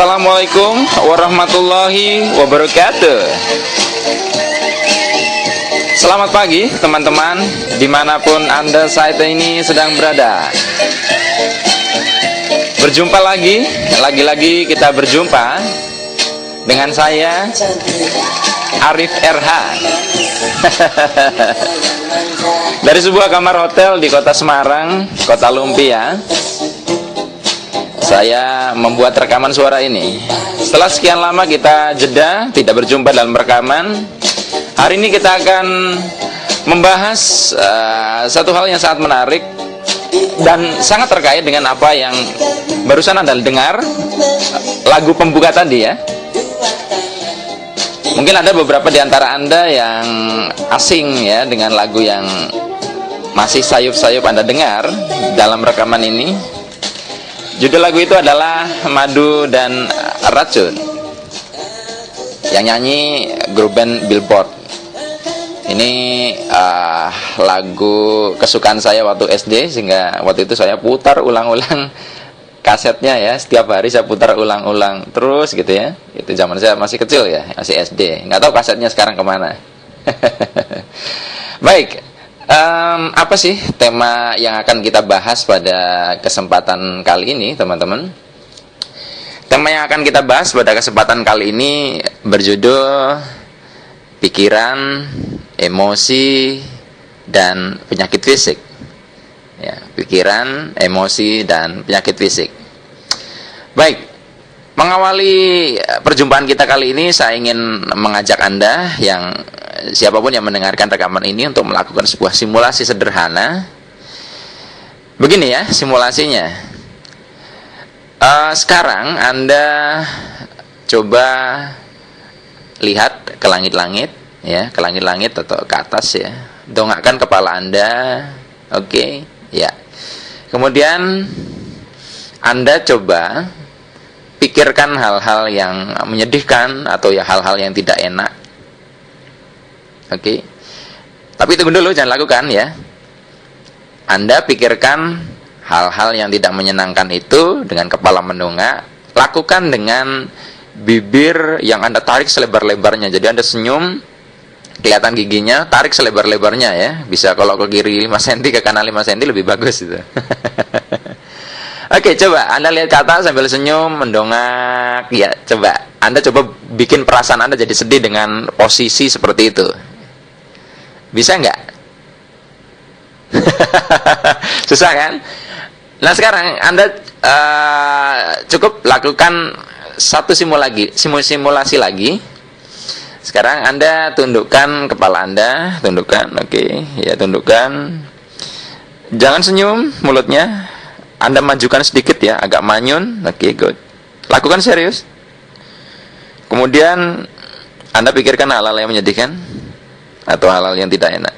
Assalamualaikum warahmatullahi wabarakatuh. Selamat pagi teman-teman, dimanapun Anda saat ini sedang berada. Berjumpa lagi kita berjumpa dengan saya Arif RH dari sebuah kamar hotel di kota Semarang, kota Lumpia. Saya membuat rekaman suara ini. Setelah sekian lama kita jeda, tidak berjumpa dalam rekaman, hari ini kita akan membahas satu hal yang sangat menarik dan sangat terkait dengan apa yang barusan Anda dengar, lagu pembuka tadi ya. Mungkin ada beberapa di antara Anda yang asing ya dengan lagu yang masih sayup-sayup Anda dengar dalam rekaman ini. Judul lagu itu adalah Madu dan Racun, yang nyanyi grup band Billboard. Ini lagu kesukaan saya waktu SD, sehingga waktu itu saya putar ulang-ulang kasetnya ya. Setiap hari saya putar ulang-ulang terus gitu ya. Itu zaman saya masih kecil ya, masih SD. Nggak tahu kasetnya sekarang kemana. Baik. Apa sih tema yang akan kita bahas pada kesempatan kali ini, teman-teman? Tema yang akan kita bahas pada kesempatan kali ini berjudul pikiran, emosi, dan penyakit fisik. Ya, pikiran, emosi, dan penyakit fisik. Baik, mengawali perjumpaan kita kali ini, saya ingin mengajak Anda yang siapapun yang mendengarkan rekaman ini untuk melakukan sebuah simulasi sederhana. Begini ya simulasinya. Sekarang Anda coba lihat ke langit-langit ya, ke langit-langit atau ke atas ya. Dongakkan kepala Anda. Oke, ya. Kemudian Anda coba pikirkan hal-hal yang menyedihkan atau ya hal-hal yang tidak enak. Oke. Tapi tunggu dulu, jangan lakukan ya. Anda pikirkan hal-hal yang tidak menyenangkan itu dengan kepala mendongak. Lakukan dengan bibir yang Anda tarik selebar-lebarnya. Jadi Anda senyum, kelihatan giginya, tarik selebar-lebarnya ya. Bisa kalau ke kiri 5 cm, ke kanan 5 cm lebih bagus itu. Oke, coba Anda lihat ke atas sambil senyum, mendongak. Ya, coba Anda coba bikin perasaan Anda jadi sedih dengan posisi seperti itu. Bisa nggak? Susah kan? Nah sekarang Anda cukup lakukan satu simulasi lagi. Sekarang Anda tundukkan kepala Anda, tundukkan, oke, ya tundukkan. Jangan senyum mulutnya. Anda majukan sedikit ya, agak manyun, oke, good. Lakukan serius. Kemudian Anda pikirkan hal-hal yang menyedihkan atau hal-hal yang tidak enak.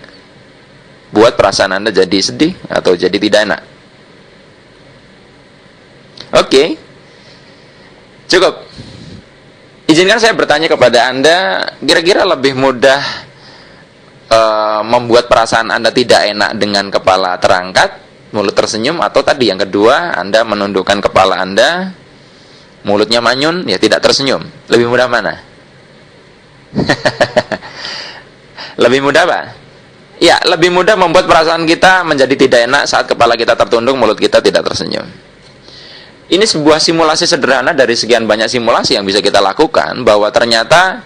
Buat perasaan Anda jadi sedih atau jadi tidak enak. Oke. Cukup. Izinkan saya bertanya kepada Anda, kira-kira lebih mudah membuat perasaan Anda tidak enak dengan kepala terangkat, mulut tersenyum, atau tadi yang kedua, Anda menundukkan kepala Anda, mulutnya manyun, ya tidak tersenyum. Lebih mudah mana? Lebih mudah apa? Ya, lebih mudah membuat perasaan kita menjadi tidak enak saat kepala kita tertunduk, mulut kita tidak tersenyum. Ini sebuah simulasi sederhana dari sekian banyak simulasi yang bisa kita lakukan, bahwa ternyata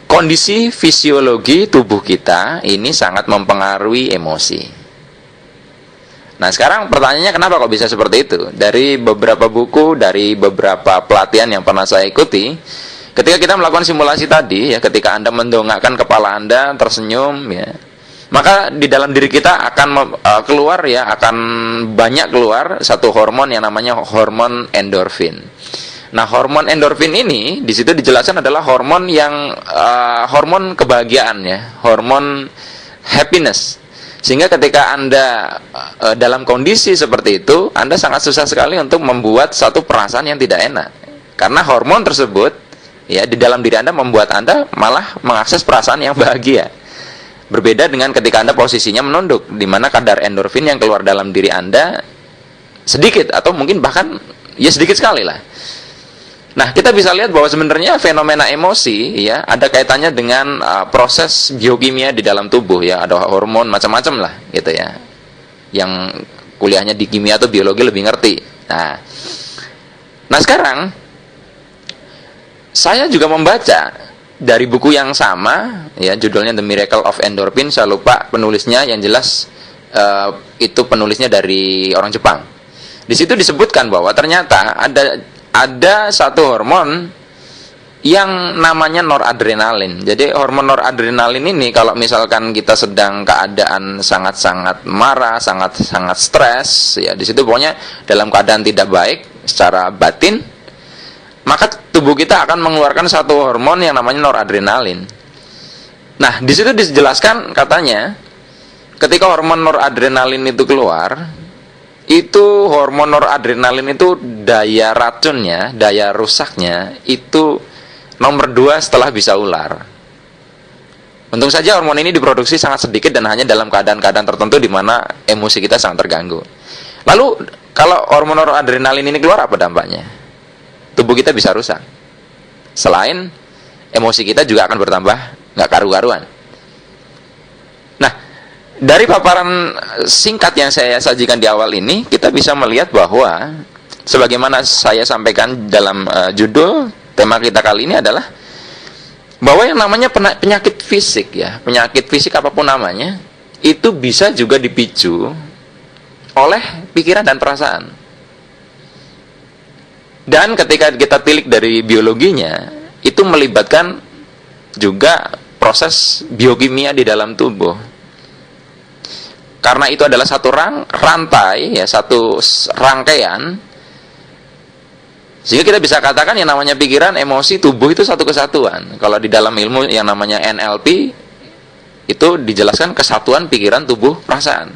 kondisi fisiologi tubuh kita ini sangat mempengaruhi emosi. Nah sekarang pertanyaannya, kenapa kok bisa seperti itu? Dari beberapa buku, dari beberapa pelatihan yang pernah saya ikuti, ketika kita melakukan simulasi tadi ya, ketika Anda mendongakkan kepala Anda, tersenyum ya, maka di dalam diri kita akan keluar ya, akan banyak keluar satu hormon yang namanya hormon endorfin. Nah, hormon endorfin ini di situ dijelaskan adalah hormon yang hormon kebahagiaan ya, hormon happiness. Sehingga ketika Anda dalam kondisi seperti itu, Anda sangat susah sekali untuk membuat satu perasaan yang tidak enak. Karena hormon tersebut ya di dalam diri Anda membuat Anda malah mengakses perasaan yang bahagia. Berbeda dengan ketika Anda posisinya menunduk, di mana kadar endorfin yang keluar dalam diri Anda sedikit atau mungkin bahkan ya sedikit sekali lah. Nah, kita bisa lihat bahwa sebenarnya fenomena emosi ya ada kaitannya dengan proses biokimia di dalam tubuh ya, ada hormon macam-macam lah gitu ya. Yang kuliahnya di kimia atau biologi lebih ngerti. Nah sekarang saya juga membaca dari buku yang sama ya, judulnya The Miracle of Endorphin. Saya lupa penulisnya, yang jelas itu penulisnya dari orang Jepang. Di situ disebutkan bahwa ternyata ada satu hormon yang namanya noradrenalin. Jadi hormon noradrenalin ini kalau misalkan kita sedang keadaan sangat-sangat marah, sangat-sangat stres, ya di situ pokoknya dalam keadaan tidak baik secara batin, maka tubuh kita akan mengeluarkan satu hormon yang namanya noradrenalin. Nah, di situ dijelaskan katanya ketika hormon noradrenalin itu keluar, itu hormon noradrenalin itu daya racunnya, daya rusaknya itu nomor 2 setelah bisa ular. Untung saja hormon ini diproduksi sangat sedikit dan hanya dalam keadaan-keadaan tertentu di mana emosi kita sangat terganggu. Lalu kalau hormon noradrenalin ini keluar, apa dampaknya? Tubuh kita bisa rusak. Selain emosi kita juga akan bertambah nggak karu-karuan. Dari paparan singkat yang saya sajikan di awal ini, kita bisa melihat bahwa sebagaimana saya sampaikan dalam judul tema kita kali ini adalah bahwa yang namanya penyakit fisik ya, penyakit fisik apapun namanya, itu bisa juga dipicu oleh pikiran dan perasaan. Dan ketika kita tilik dari biologinya, itu melibatkan juga proses biokimia di dalam tubuh. Karena itu adalah satu rantai ya, satu rangkaian, sehingga kita bisa katakan yang namanya pikiran, emosi, tubuh itu satu kesatuan. Kalau di dalam ilmu yang namanya NLP itu dijelaskan kesatuan pikiran, tubuh, perasaan.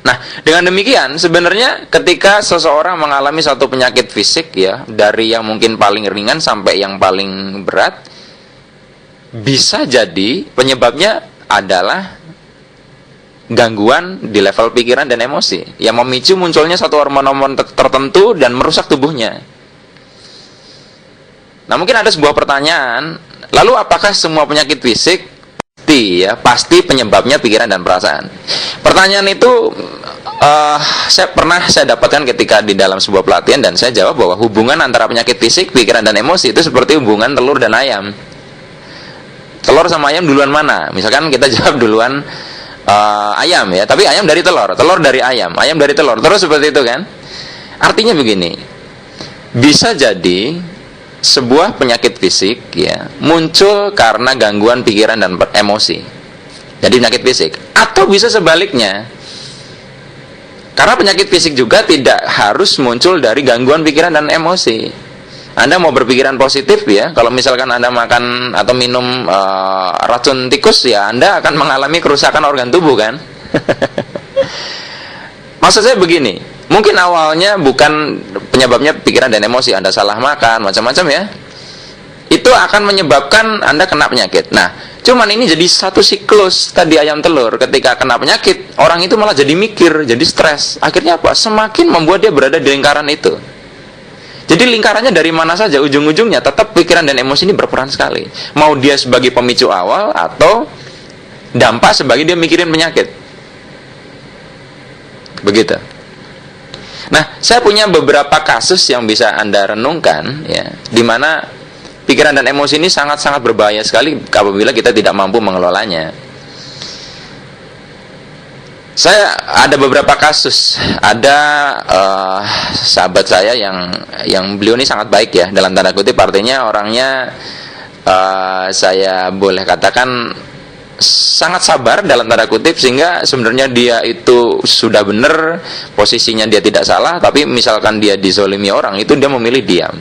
Nah, dengan demikian sebenarnya ketika seseorang mengalami satu penyakit fisik ya, dari yang mungkin paling ringan sampai yang paling berat, bisa jadi penyebabnya adalah gangguan di level pikiran dan emosi yang memicu munculnya satu hormon-hormon tertentu dan merusak tubuhnya. Nah, mungkin ada sebuah pertanyaan, lalu apakah semua penyakit fisik pasti penyebabnya pikiran dan perasaan? Pertanyaan itu saya dapatkan ketika di dalam sebuah pelatihan, dan saya jawab bahwa hubungan antara penyakit fisik, pikiran dan emosi itu seperti hubungan telur dan ayam. Telur sama ayam duluan mana? Misalkan kita jawab duluan ayam ya, tapi ayam dari telur, telur dari ayam dari telur, terus seperti itu kan. Artinya begini, bisa jadi sebuah penyakit fisik ya muncul karena gangguan pikiran dan emosi, jadi penyakit fisik. Atau bisa sebaliknya, karena penyakit fisik juga tidak harus muncul dari gangguan pikiran dan emosi. Anda mau berpikiran positif ya, kalau misalkan Anda makan atau minum racun tikus ya, Anda akan mengalami kerusakan organ tubuh kan. Maksud saya begini, mungkin awalnya bukan penyebabnya pikiran dan emosi, Anda salah makan, macam-macam ya, itu akan menyebabkan Anda kena penyakit. Nah, cuman ini jadi satu siklus tadi ayam telur. Ketika kena penyakit, orang itu malah jadi mikir, jadi stres. Akhirnya apa? Semakin membuat dia berada di lingkaran itu. Jadi lingkarannya dari mana saja, ujung-ujungnya tetap pikiran dan emosi ini berperan sekali. Mau dia sebagai pemicu awal atau dampak sebagai dia mikirin penyakit. Begitu. Nah, saya punya beberapa kasus yang bisa Anda renungkan ya, di mana pikiran dan emosi ini sangat-sangat berbahaya sekali apabila kita tidak mampu mengelolanya. Saya ada beberapa kasus. Ada sahabat saya yang beliau ini sangat baik ya, dalam tanda kutip, artinya orangnya saya boleh katakan sangat sabar dalam tanda kutip, sehingga sebenarnya dia itu sudah benar, posisinya dia tidak salah, tapi misalkan dia dizolimi orang, itu dia memilih diam.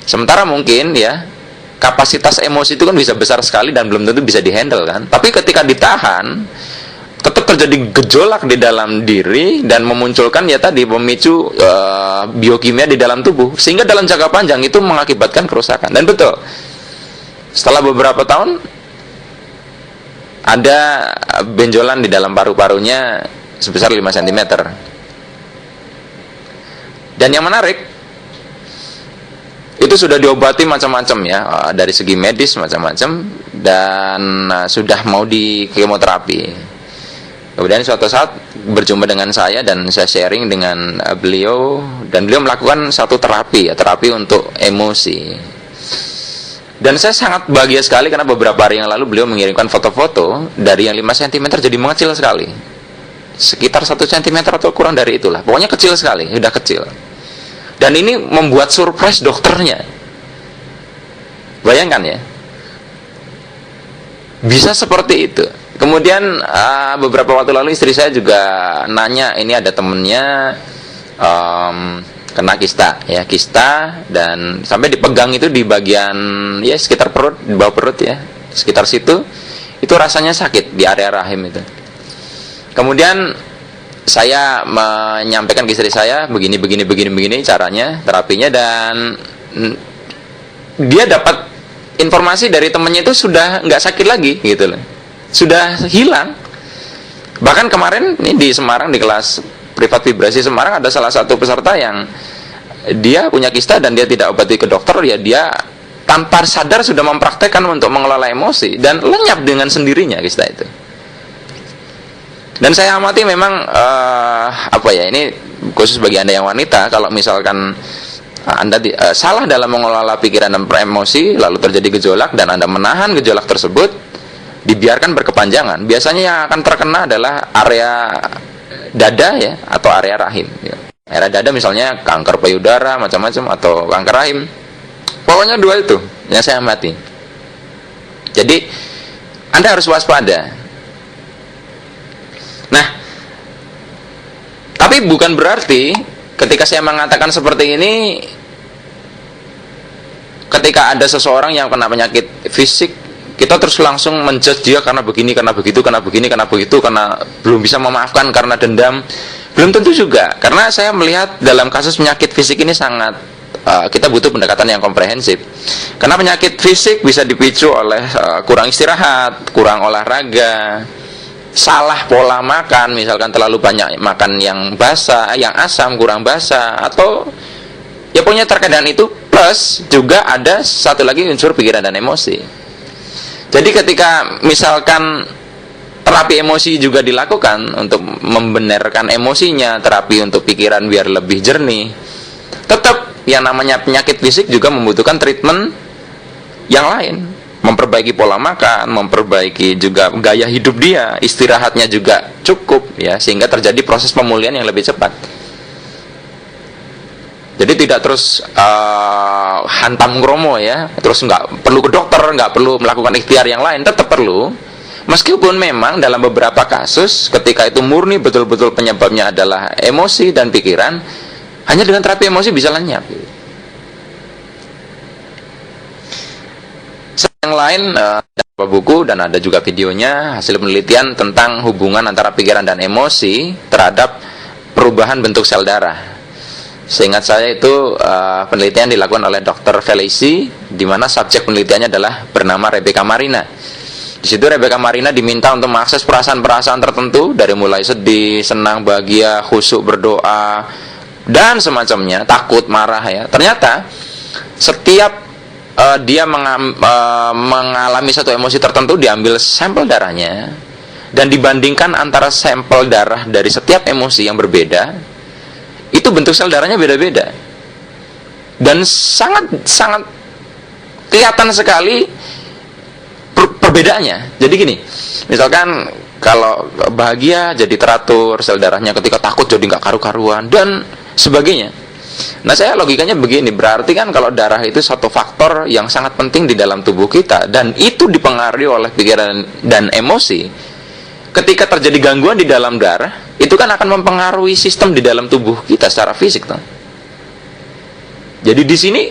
Sementara mungkin ya kapasitas emosi itu kan bisa besar sekali dan belum tentu bisa dihandle kan. Tapi ketika ditahan, tetap terjadi gejolak di dalam diri dan memunculkan ya tadi pemicu biokimia di dalam tubuh, sehingga dalam jangka panjang itu mengakibatkan kerusakan. Dan betul, setelah beberapa tahun ada benjolan di dalam paru-parunya sebesar 5 cm. Dan yang menarik, itu sudah diobati macam-macam ya, dari segi medis macam-macam, dan sudah mau di kemoterapi. Kemudian suatu saat berjumpa dengan saya dan saya sharing dengan beliau, dan beliau melakukan satu terapi ya, terapi untuk emosi. Dan saya sangat bahagia sekali karena beberapa hari yang lalu beliau mengirimkan foto-foto dari yang 5 cm jadi mengecil sekali. Sekitar 1 cm atau kurang dari itulah. Pokoknya kecil sekali, sudah kecil. Dan ini membuat surprise dokternya. Bayangkan ya. Bisa seperti itu. Kemudian beberapa waktu lalu istri saya juga nanya, ini ada temennya kena kista ya, kista, dan sampai dipegang itu di bagian ya sekitar perut, di bawah perut ya, sekitar situ, itu rasanya sakit di area rahim itu. Kemudian saya menyampaikan ke istri saya begini caranya, terapinya, dan dia dapat informasi dari temennya itu sudah nggak sakit lagi gitu loh, sudah hilang. Bahkan kemarin ini di Semarang, di kelas privat vibrasi Semarang, ada salah satu peserta yang dia punya kista dan dia tidak obati ke dokter, ya dia tanpa sadar sudah mempraktekkan untuk mengelola emosi dan lenyap dengan sendirinya kista itu. Dan saya amati memang apa ya, ini khusus bagi Anda yang wanita, kalau misalkan Anda salah dalam mengelola pikiran dan emosi, lalu terjadi gejolak dan Anda menahan gejolak tersebut, dibiarkan berkepanjangan, biasanya yang akan terkena adalah area dada ya, atau area rahim ya. Area dada misalnya kanker payudara macam-macam, atau kanker rahim. Pokoknya dua itu yang saya amati. Jadi Anda harus waspada. Nah, tapi bukan berarti ketika saya mengatakan seperti ini, ketika ada seseorang yang kena penyakit fisik, kita terus langsung menjudge dia karena begini, karena begitu, karena begini, karena begitu, karena belum bisa memaafkan karena dendam. Belum tentu juga, karena saya melihat dalam kasus penyakit fisik ini sangat kita butuh pendekatan yang komprehensif. Karena penyakit fisik bisa dipicu oleh kurang istirahat, kurang olahraga, salah pola makan, misalkan terlalu banyak makan yang basah, yang asam, kurang basah, atau ya pokoknya terkait dengan itu. Plus juga ada satu lagi unsur pikiran dan emosi. Jadi ketika misalkan terapi emosi juga dilakukan untuk membenarkan emosinya, terapi untuk pikiran biar lebih jernih, tetap yang namanya penyakit fisik juga membutuhkan treatment yang lain, memperbaiki pola makan, memperbaiki juga gaya hidup dia, istirahatnya juga cukup ya, sehingga terjadi proses pemulihan yang lebih cepat. Jadi tidak terus hantam kromo ya, terus nggak perlu ke dokter, nggak perlu melakukan ikhtiar yang lain, tetap perlu. Meskipun memang dalam beberapa kasus ketika itu murni betul-betul penyebabnya adalah emosi dan pikiran, hanya dengan terapi emosi bisa lenyap. Yang lain ada buku dan ada juga videonya, hasil penelitian tentang hubungan antara pikiran dan emosi terhadap perubahan bentuk sel darah. Seingat saya itu penelitian dilakukan oleh Dr. Felici, di mana subjek penelitiannya adalah bernama Rebecca Marina. Di situ Rebecca Marina diminta untuk mengakses perasaan-perasaan tertentu, dari mulai sedih, senang, bahagia, khusyuk, berdoa, dan semacamnya, takut, marah ya. Ternyata setiap dia mengalami satu emosi tertentu, diambil sampel darahnya dan dibandingkan antara sampel darah dari setiap emosi yang berbeda, itu bentuk sel darahnya beda-beda dan sangat kelihatan sekali perbedaannya. Jadi gini, misalkan kalau bahagia jadi teratur sel darahnya, ketika takut jadi nggak karu-karuan dan sebagainya. Nah, saya logikanya begini, berarti kan kalau darah itu satu faktor yang sangat penting di dalam tubuh kita, dan itu dipengaruhi oleh pikiran dan emosi. Ketika terjadi gangguan di dalam darah, itu kan akan mempengaruhi sistem di dalam tubuh kita secara fisik, toh. Jadi di sini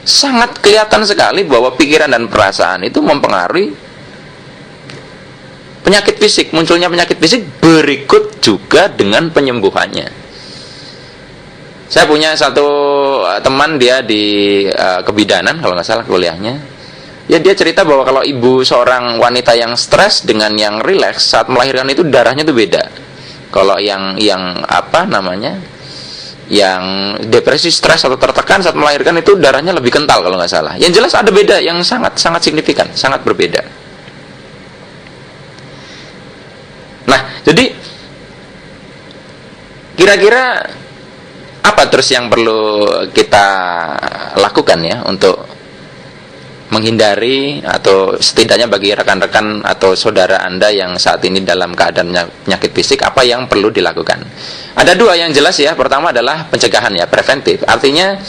sangat kelihatan sekali bahwa pikiran dan perasaan itu mempengaruhi penyakit fisik. Munculnya penyakit fisik berikut juga dengan penyembuhannya. Saya punya satu teman, dia di kebidanan kalau nggak salah kuliahnya. Ya, dia cerita bahwa kalau ibu seorang wanita yang stres dengan yang rileks saat melahirkan itu darahnya itu beda. Kalau yang apa namanya, yang depresi, stres atau tertekan saat melahirkan itu darahnya lebih kental kalau nggak salah. Yang jelas ada beda yang sangat signifikan, sangat berbeda. Nah, jadi kira-kira apa terus yang perlu kita lakukan ya untuk menghindari, atau setidaknya bagi rekan-rekan atau saudara Anda yang saat ini dalam keadaan penyakit fisik, apa yang perlu dilakukan? Ada dua yang jelas ya. Pertama adalah pencegahan ya, preventif. Artinya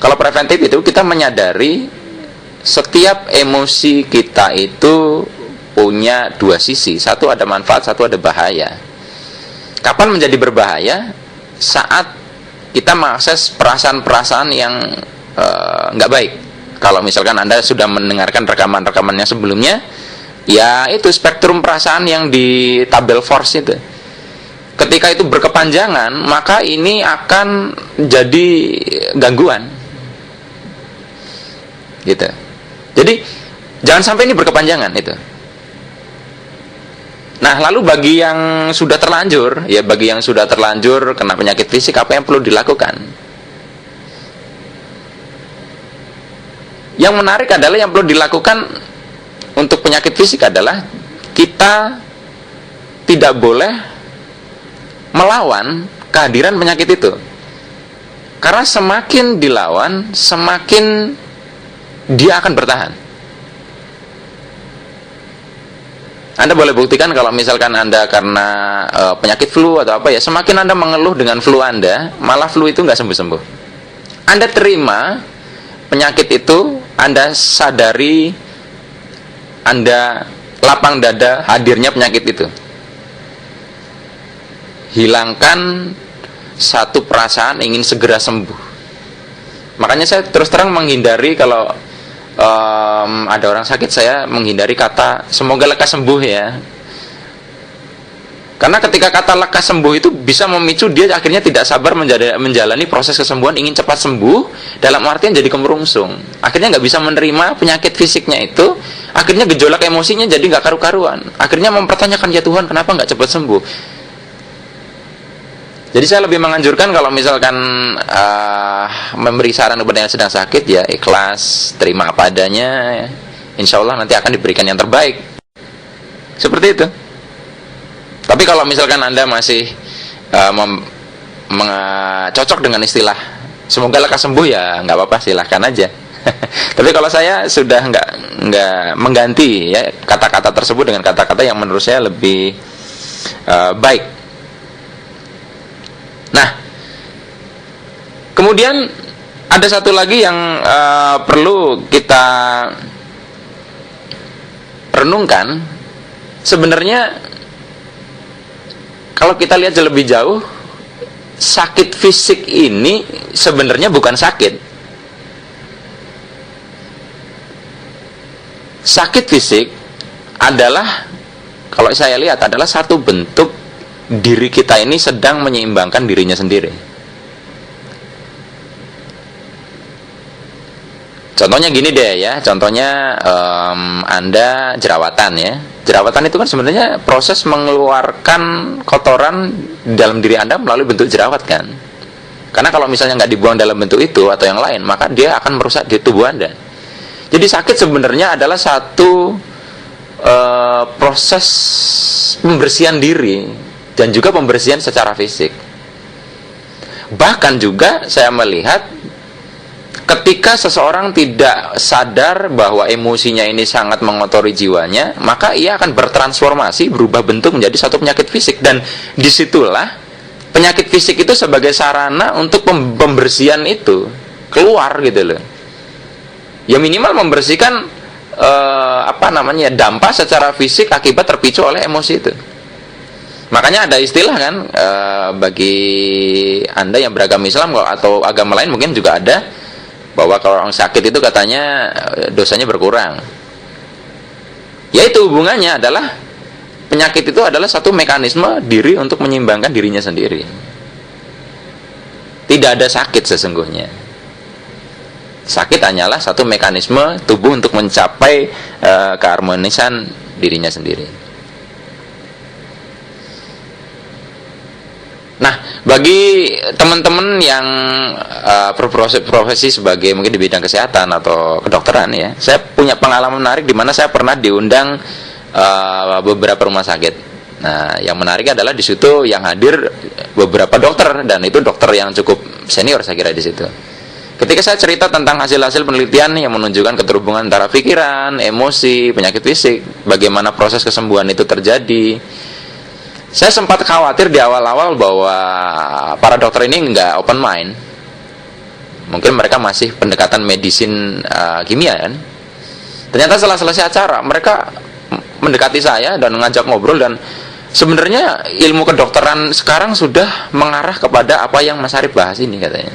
kalau preventif itu kita menyadari setiap emosi kita itu punya dua sisi. Satu ada manfaat, satu ada bahaya. Kapan menjadi berbahaya? Saat kita mengakses perasaan-perasaan yang nggak baik. Kalau misalkan Anda sudah mendengarkan rekaman-rekamannya sebelumnya, ya itu spektrum perasaan yang di tabel force itu. Ketika itu berkepanjangan, maka ini akan jadi gangguan. Gitu. Jadi jangan sampai ini berkepanjangan itu. Nah, lalu bagi yang sudah terlanjur, ya bagi yang sudah terlanjur kena penyakit fisik, apa yang perlu dilakukan? Yang menarik adalah yang perlu dilakukan untuk penyakit fisik adalah kita tidak boleh melawan kehadiran penyakit itu. Karena semakin dilawan, semakin dia akan bertahan. Anda boleh buktikan kalau misalkan Anda karena penyakit flu atau apa ya, semakin Anda mengeluh dengan flu Anda, malah flu itu nggak sembuh-sembuh. Anda terima penyakit itu, Anda sadari, Anda lapang dada hadirnya penyakit itu. Hilangkan satu perasaan ingin segera sembuh. Makanya saya terus terang menghindari kalau ada orang sakit, saya menghindari kata semoga lekas sembuh ya. Karena ketika kata lekas sembuh itu bisa memicu dia akhirnya tidak sabar menjalani proses kesembuhan, ingin cepat sembuh, dalam artian jadi kemerungsung. Akhirnya nggak bisa menerima penyakit fisiknya itu, akhirnya gejolak emosinya jadi nggak karu-karuan. Akhirnya mempertanyakan, ya Tuhan kenapa nggak cepat sembuh? Jadi saya lebih menganjurkan kalau misalkan memberi saran kepada yang sedang sakit, ya ikhlas, terima apa adanya, insya Allah nanti akan diberikan yang terbaik. Seperti itu. Tapi kalau misalkan Anda masih cocok dengan istilah semoga lekas sembuh, ya nggak apa-apa, silahkan aja. Tapi kalau saya sudah nggak mengganti ya kata-kata tersebut dengan kata-kata yang menurut saya lebih baik. Nah, kemudian ada satu lagi yang perlu kita renungkan. Sebenarnya kalau kita lihat lebih jauh, sakit fisik ini sebenarnya bukan sakit. Sakit fisik adalah, kalau saya lihat, adalah satu bentuk diri kita ini sedang menyeimbangkan dirinya sendiri. Contohnya gini deh ya, contohnya Anda jerawatan ya. Jerawatan itu kan sebenarnya proses mengeluarkan kotoran dalam diri Anda melalui bentuk jerawat kan. Karena kalau misalnya nggak dibuang dalam bentuk itu atau yang lain, maka dia akan merusak di tubuh Anda. Jadi sakit sebenarnya adalah satu proses pembersihan diri dan juga pembersihan secara fisik. Bahkan juga saya melihat ketika seseorang tidak sadar bahwa emosinya ini sangat mengotori jiwanya, maka ia akan bertransformasi, berubah bentuk menjadi satu penyakit fisik. Dan disitulah penyakit fisik itu sebagai sarana untuk pembersihan itu keluar gitu loh. Ya minimal membersihkan dampak secara fisik akibat terpicu oleh emosi itu. Makanya ada istilah kan, bagi Anda yang beragama Islam atau agama lain mungkin juga ada, bahwa kalau orang sakit itu katanya dosanya berkurang. Yaitu hubungannya adalah penyakit itu adalah satu mekanisme diri untuk menyeimbangkan dirinya sendiri. Tidak ada sakit sesungguhnya. Sakit hanyalah satu mekanisme tubuh untuk mencapai keharmonisan dirinya sendiri. Nah, Bagi teman-teman yang berprofesi sebagai mungkin di bidang kesehatan atau kedokteran ya, saya punya pengalaman menarik di mana saya pernah diundang beberapa rumah sakit. Nah, yang menarik adalah di situ yang hadir beberapa dokter, dan itu dokter yang cukup senior saya kira di situ. Ketika saya cerita tentang hasil-hasil penelitian yang menunjukkan keterhubungan antara pikiran, emosi, penyakit fisik, bagaimana proses kesembuhan itu terjadi, saya sempat khawatir di awal-awal bahwa para dokter ini nggak open mind. Mungkin mereka masih pendekatan medisin kimia kan. Ternyata setelah selesai acara, mereka mendekati saya dan mengajak ngobrol, dan sebenarnya ilmu kedokteran sekarang sudah mengarah kepada apa yang Mas Arif bahas ini katanya.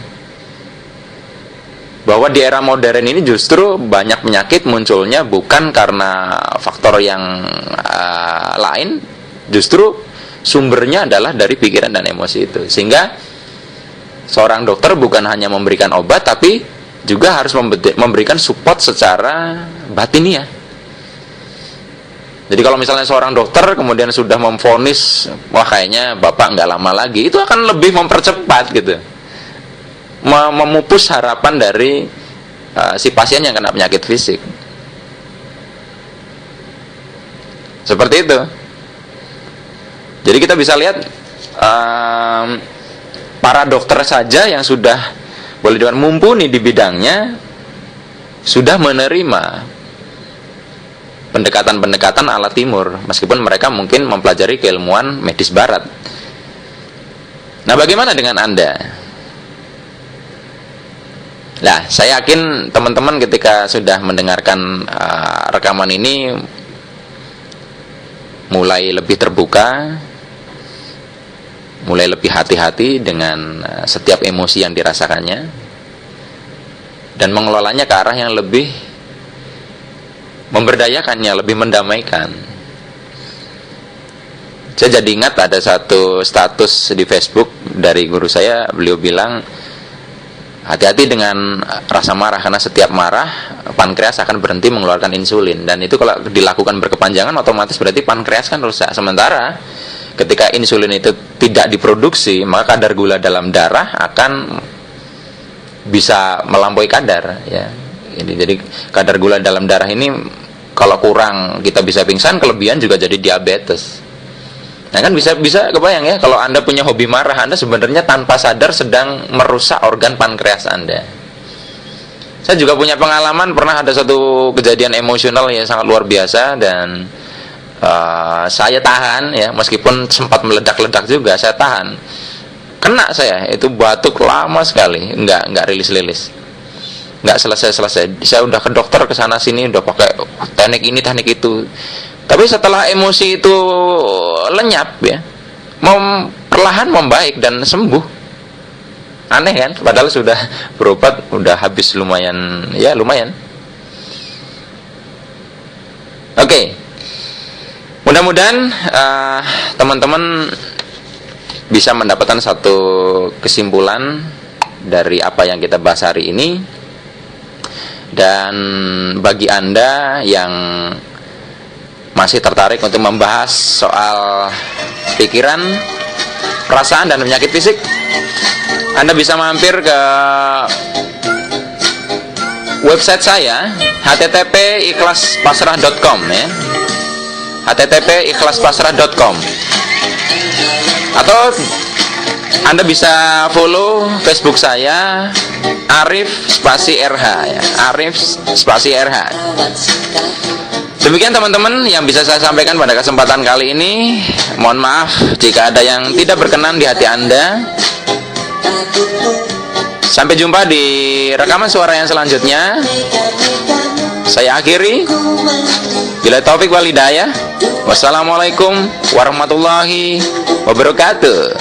Bahwa di era modern ini justru banyak penyakit munculnya bukan karena faktor yang lain, justru sumbernya adalah dari pikiran dan emosi itu. Sehingga seorang dokter bukan hanya memberikan obat, tapi juga harus memberikan support secara batiniah. Jadi kalau misalnya seorang dokter kemudian sudah memvonis, wah kayaknya bapak nggak lama lagi, itu akan lebih mempercepat gitu, memupus harapan dari si pasien yang kena penyakit fisik. Seperti itu. Jadi kita bisa lihat para dokter saja yang sudah boleh dibilang mumpuni di bidangnya sudah menerima pendekatan-pendekatan ala timur, meskipun mereka mungkin mempelajari keilmuan medis barat. Nah, bagaimana dengan Anda? Nah, saya yakin teman-teman ketika sudah mendengarkan rekaman ini mulai lebih terbuka, mulai lebih hati-hati dengan setiap emosi yang dirasakannya, dan mengelolanya ke arah yang lebih memberdayakannya, lebih mendamaikan. Saya jadi ingat ada satu status di Facebook dari guru saya, beliau bilang, hati-hati dengan rasa marah, karena setiap marah pankreas akan berhenti mengeluarkan insulin, dan itu kalau dilakukan berkepanjangan otomatis berarti pankreas kan rusak. Sementara ketika insulin itu tidak diproduksi, maka kadar gula dalam darah akan bisa melampaui kadar ya. Ini jadi kadar gula dalam darah ini kalau kurang kita bisa pingsan, kelebihan juga jadi diabetes. Nah kan bisa kebayang ya, kalau Anda punya hobi marah, Anda sebenarnya tanpa sadar sedang merusak organ pankreas Anda. Saya juga punya pengalaman, pernah ada satu kejadian emosional yang sangat luar biasa, dan saya tahan ya, meskipun sempat meledak-ledak juga, saya tahan. Kena saya, itu batuk lama sekali, nggak rilis-rilis, nggak selesai. Saya udah ke dokter, ke sana sini, udah pakai teknik ini teknik itu, tapi setelah emosi itu lenyap ya, perlahan membaik dan sembuh. Aneh kan, padahal sudah berobat, udah habis lumayan. Oke. Mudah-mudahan teman-teman bisa mendapatkan satu kesimpulan dari apa yang kita bahas hari ini. Dan bagi Anda yang masih tertarik untuk membahas soal pikiran, perasaan, dan penyakit fisik, Anda bisa mampir ke website saya, http://ikhlaspasrah.com ya, http://ikhlaspasrah.com, atau Anda bisa follow Facebook saya, Arif spasi RH ya, Arif spasi RH. Demikian teman-teman yang bisa saya sampaikan pada kesempatan kali ini. Mohon maaf jika ada yang tidak berkenan di hati Anda. Sampai jumpa di rekaman suara yang selanjutnya. Saya akhiri. Bila taufik wal hidayah. Wassalamualaikum warahmatullahi wabarakatuh.